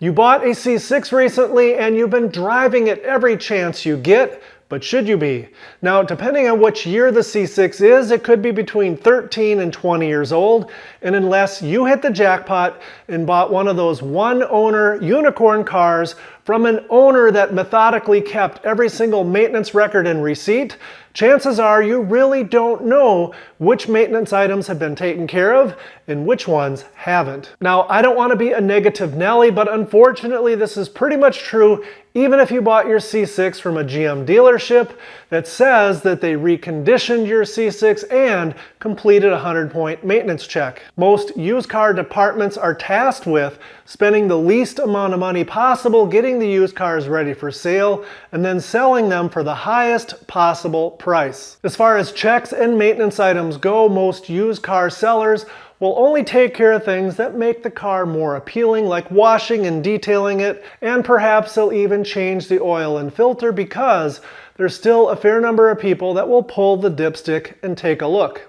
You bought a C6 recently and you've been driving it every chance you get, but should you be? Now, depending on which year the C6 is, it could be between 13 and 20 years old, and unless you hit the jackpot and bought one of those one-owner unicorn cars from an owner that methodically kept every single maintenance record and receipt, chances are you really don't know which maintenance items have been taken care of and which ones haven't. Now, I don't want to be a negative Nelly, but unfortunately this is pretty much true even if you bought your C6 from a GM dealership that says that they reconditioned your C6 and completed a 100-point maintenance check. Most used car departments are tasked with spending the least amount of money possible getting the used cars ready for sale and then selling them for the highest possible price. As far as checks and maintenance items go, most used car sellers will only take care of things that make the car more appealing, like washing and detailing it, and perhaps they'll even change the oil and filter because there's still a fair number of people that will pull the dipstick and take a look.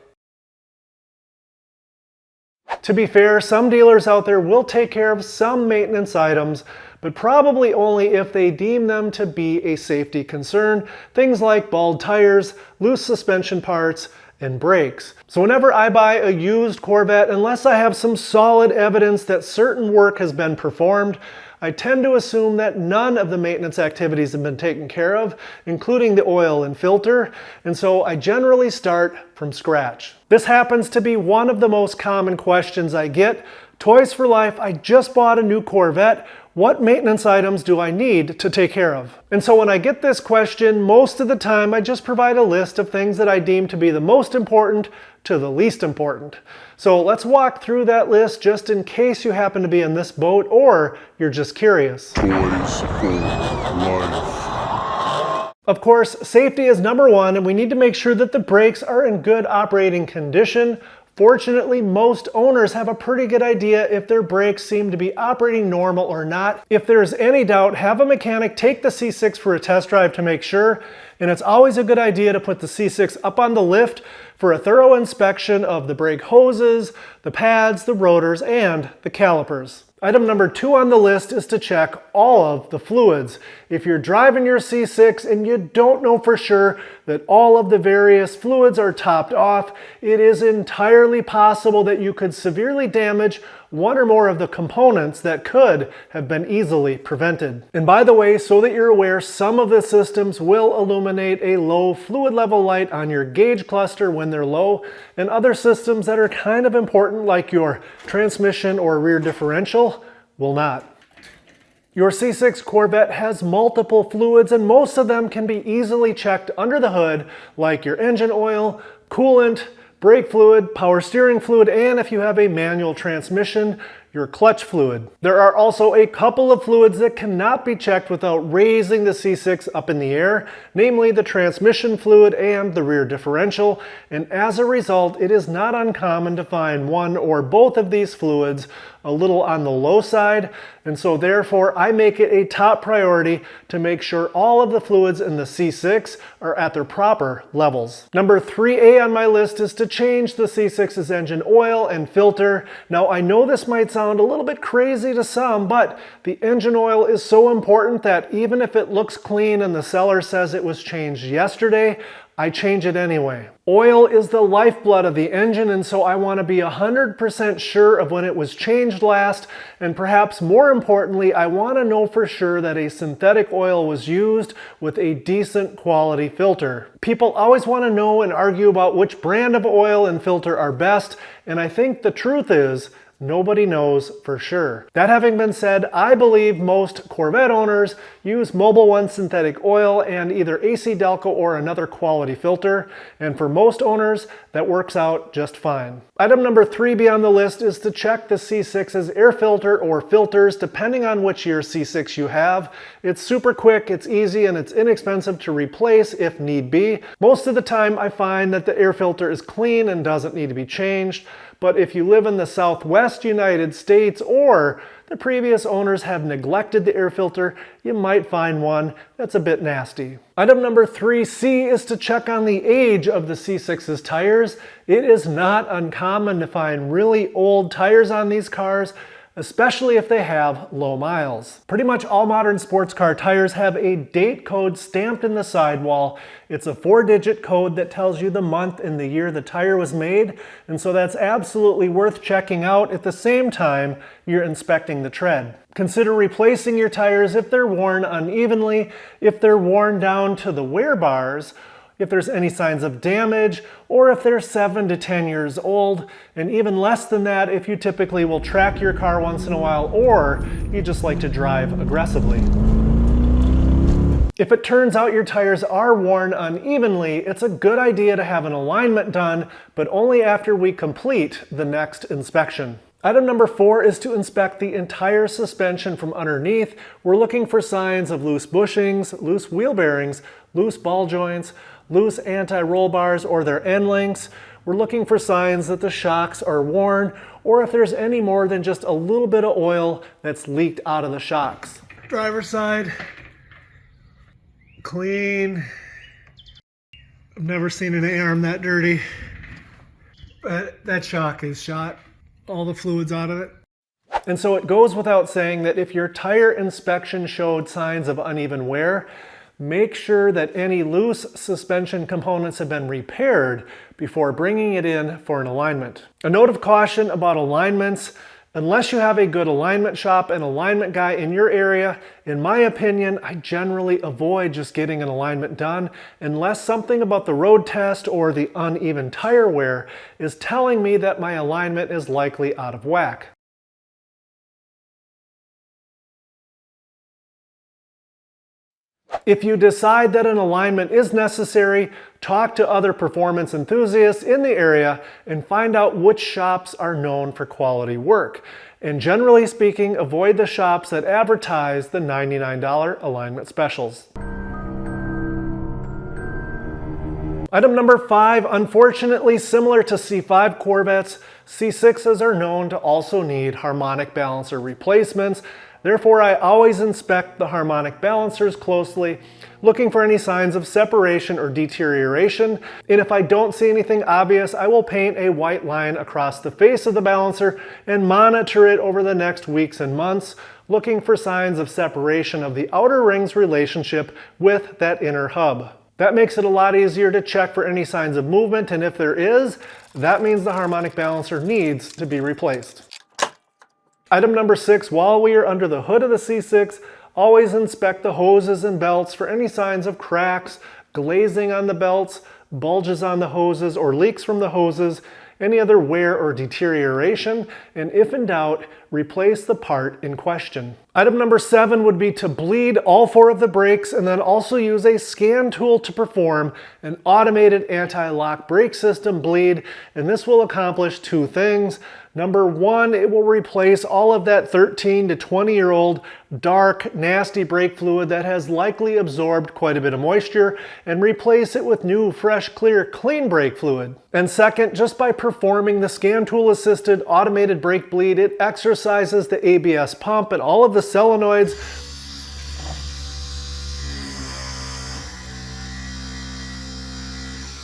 To be fair, some dealers out there will take care of some maintenance items, but probably only if they deem them to be a safety concern, things like bald tires, loose suspension parts, and brakes. So whenever I buy a used Corvette, unless I have some solid evidence that certain work has been performed, I tend to assume that none of the maintenance activities have been taken care of, including the oil and filter, and so I generally start from scratch. This happens to be one of the most common questions I get. Toys for Life, I just bought a new Corvette. What maintenance items do I need to take care of? And so when I get this question, most of the time I just provide a list of things that I deem to be the most important to the least important. So let's walk through that list just in case you happen to be in this boat or you're just curious. Toys for Life. Of course, safety is number one, and we need to make sure that the brakes are in good operating condition. Fortunately, most owners have a pretty good idea if their brakes seem to be operating normal or not. If there's any doubt, have a mechanic take the C6 for a test drive to make sure, and it's always a good idea to put the C6 up on the lift for a thorough inspection of the brake hoses, the pads, the rotors, and the calipers. Item number 2 on the list is to check all of the fluids. If you're driving your C6 and you don't know for sure that all of the various fluids are topped off, it is entirely possible that you could severely damage one or more of the components that could have been easily prevented. And by the way, so that you're aware, some of the systems will illuminate a low fluid level light on your gauge cluster when they're low, and other systems that are kind of important, like your transmission or rear differential, will not. Your C6 Corvette has multiple fluids, and most of them can be easily checked under the hood, like your engine oil, coolant, brake fluid, power steering fluid, and if you have a manual transmission, your clutch fluid. There are also a couple of fluids that cannot be checked without raising the C6 up in the air, namely the transmission fluid and the rear differential, and as a result, it is not uncommon to find one or both of these fluids a little on the low side, and so therefore I make it a top priority to make sure all of the fluids in the C6 are at their proper levels. Number 3A on my list is to change the C6's engine oil and filter. Now I know this might sound a little bit crazy to some, but the engine oil is so important that even if it looks clean and the seller says it was changed yesterday, I change it anyway. Oil is the lifeblood of the engine, and so I want to be 100% sure of when it was changed last, and perhaps more importantly, I want to know for sure that a synthetic oil was used with a decent quality filter. People always want to know and argue about which brand of oil and filter are best, and I think the truth is, nobody knows for sure. That having been said, I believe most Corvette owners use Mobil 1 synthetic oil and either AC Delco or another quality filter, and for most owners, that works out just fine. Item number 3B on the list is to check the C6's air filter or filters, depending on which year C6 you have. It's super quick, it's easy, and it's inexpensive to replace if need be. Most of the time, I find that the air filter is clean and doesn't need to be changed. But if you live in the Southwest United States or the previous owners have neglected the air filter, you might find one that's a bit nasty. Item number 3C is to check on the age of the C6's tires. It is not uncommon to find really old tires on these cars. especially if they have low miles. Pretty much all modern sports car tires have a date code stamped in the sidewall. It's a 4-digit code that tells you the month and the year the tire was made, and so that's absolutely worth checking out at the same time you're inspecting the tread. Consider replacing your tires if they're worn unevenly, if they're worn down to the wear bars, if there's any signs of damage, or if they're 7 to 10 years old, and even less than that if you typically will track your car once in a while or you just like to drive aggressively. If it turns out your tires are worn unevenly, it's a good idea to have an alignment done, but only after we complete the next inspection. Item number 4 is to inspect the entire suspension from underneath. We're looking for signs of loose bushings, loose wheel bearings, loose ball joints, loose anti-roll bars or their end links. We're looking for signs that the shocks are worn or if there's any more than just a little bit of oil that's leaked out of the shocks. Driver's side, clean. I've never seen an A-arm that dirty. But that shock is shot. All the fluids out of it. And so it goes without saying that if your tire inspection showed signs of uneven wear, make sure that any loose suspension components have been repaired before bringing it in for an alignment. A note of caution about alignments: unless you have a good alignment shop and alignment guy in your area, in my opinion, I generally avoid just getting an alignment done unless something about the road test or the uneven tire wear is telling me that my alignment is likely out of whack. If you decide that an alignment is necessary, talk to other performance enthusiasts in the area and find out which shops are known for quality work. And generally speaking, avoid the shops that advertise the $99 alignment specials. Item number 5, unfortunately similar to C5 Corvettes, C6s are known to also need harmonic balancer replacements. Therefore, I always inspect the harmonic balancers closely, looking for any signs of separation or deterioration. And if I don't see anything obvious, I will paint a white line across the face of the balancer and monitor it over the next weeks and months, looking for signs of separation of the outer rings relationship with that inner hub. That makes it a lot easier to check for any signs of movement, and if there is, that means the harmonic balancer needs to be replaced. Item number 6, while we are under the hood of the C6, always inspect the hoses and belts for any signs of cracks, glazing on the belts, bulges on the hoses or leaks from the hoses, any other wear or deterioration, and if in doubt, replace the part in question. Item number 7 would be to bleed all 4 of the brakes and then also use a scan tool to perform an automated anti-lock brake system bleed, and this will accomplish 2 things. Number 1, it will replace all of that 13 to 20-year-old dark, nasty brake fluid that has likely absorbed quite a bit of moisture and replace it with new, fresh, clear, clean brake fluid. And second, just by performing the scan tool assisted automated brake bleed, it exercises the ABS pump and all of the solenoids,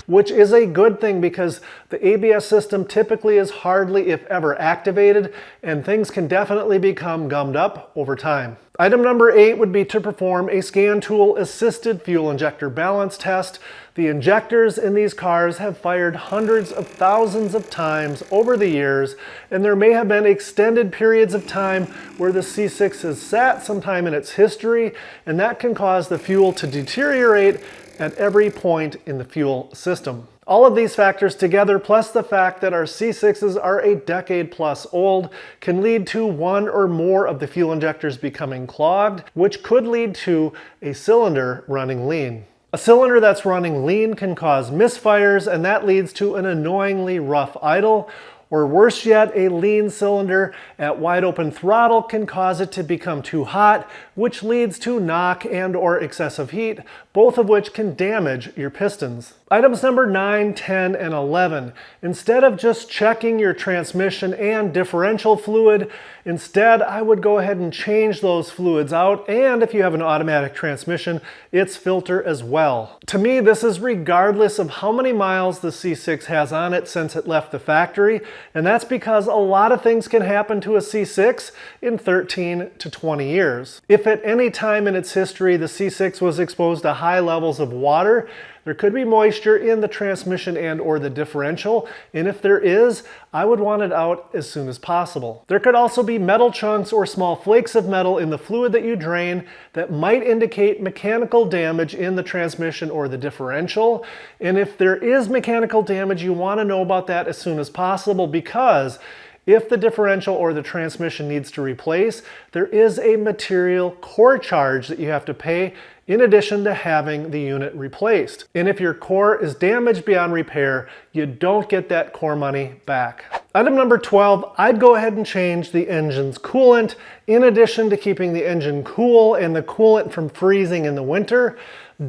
which is a good thing because the ABS system typically is hardly if ever activated, and things can definitely become gummed up over time. Item number 8 would be to perform a scan tool assisted fuel injector balance test. The injectors in these cars have fired hundreds of thousands of times over the years, and there may have been extended periods of time where the C6 has sat sometime in its history, and that can cause the fuel to deteriorate at every point in the fuel system. All of these factors together, plus the fact that our C6s are a decade plus old, can lead to one or more of the fuel injectors becoming clogged, which could lead to a cylinder running lean. A cylinder that's running lean can cause misfires, and that leads to an annoyingly rough idle. Or worse yet, a lean cylinder at wide open throttle can cause it to become too hot, which leads to knock and or excessive heat, both of which can damage your pistons. Items number 9, 10, and 11. Instead of just checking your transmission and differential fluid, instead I would go ahead and change those fluids out, and if you have an automatic transmission, its filter as well. To me, this is regardless of how many miles the C6 has on it since it left the factory, and that's because a lot of things can happen to a C6 in 13 to 20 years. If at any time in its history the C6 was exposed to high levels of water, there could be moisture in the transmission and or the differential, and if there is, I would want it out as soon as possible. There could also be metal chunks or small flakes of metal in the fluid that you drain that might indicate mechanical damage in the transmission or the differential, and if there is mechanical damage, you want to know about that as soon as possible, because if the differential or the transmission needs to replace, there is a material core charge that you have to pay in addition to having the unit replaced. And if your core is damaged beyond repair, you don't get that core money back. Item number 12, I'd go ahead and change the engine's coolant. In addition to keeping the engine cool and the coolant from freezing in the winter,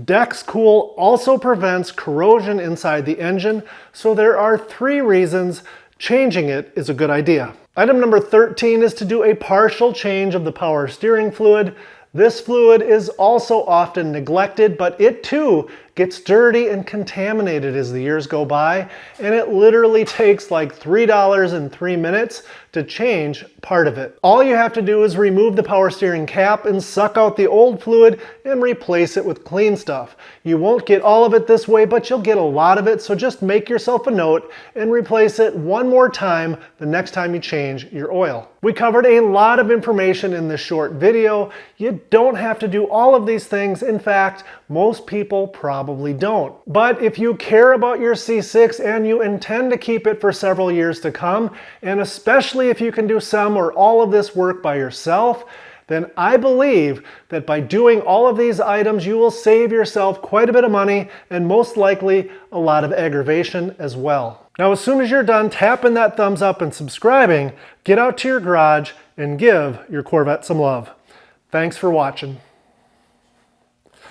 Dex Cool also prevents corrosion inside the engine, so there are 3 reasons changing it is a good idea. Item number 13 is to do a partial change of the power steering fluid. This fluid is also often neglected, but it too gets dirty and contaminated as the years go by, and it literally takes like $3 in 3 minutes to change part of it. All you have to do is remove the power steering cap and suck out the old fluid and replace it with clean stuff. You won't get all of it this way, but you'll get a lot of it, so just make yourself a note and replace it one more time the next time you change your oil. We covered a lot of information in this short video. You don't have to do all of these things. In fact, most people probably don't. But if you care about your C6 and you intend to keep it for several years to come, and especially if you can do some or all of this work by yourself, then I believe that by doing all of these items, you will save yourself quite a bit of money and most likely a lot of aggravation as well. Now, as soon as you're done tapping that thumbs up and subscribing, get out to your garage and give your Corvette some love. Thanks for watching.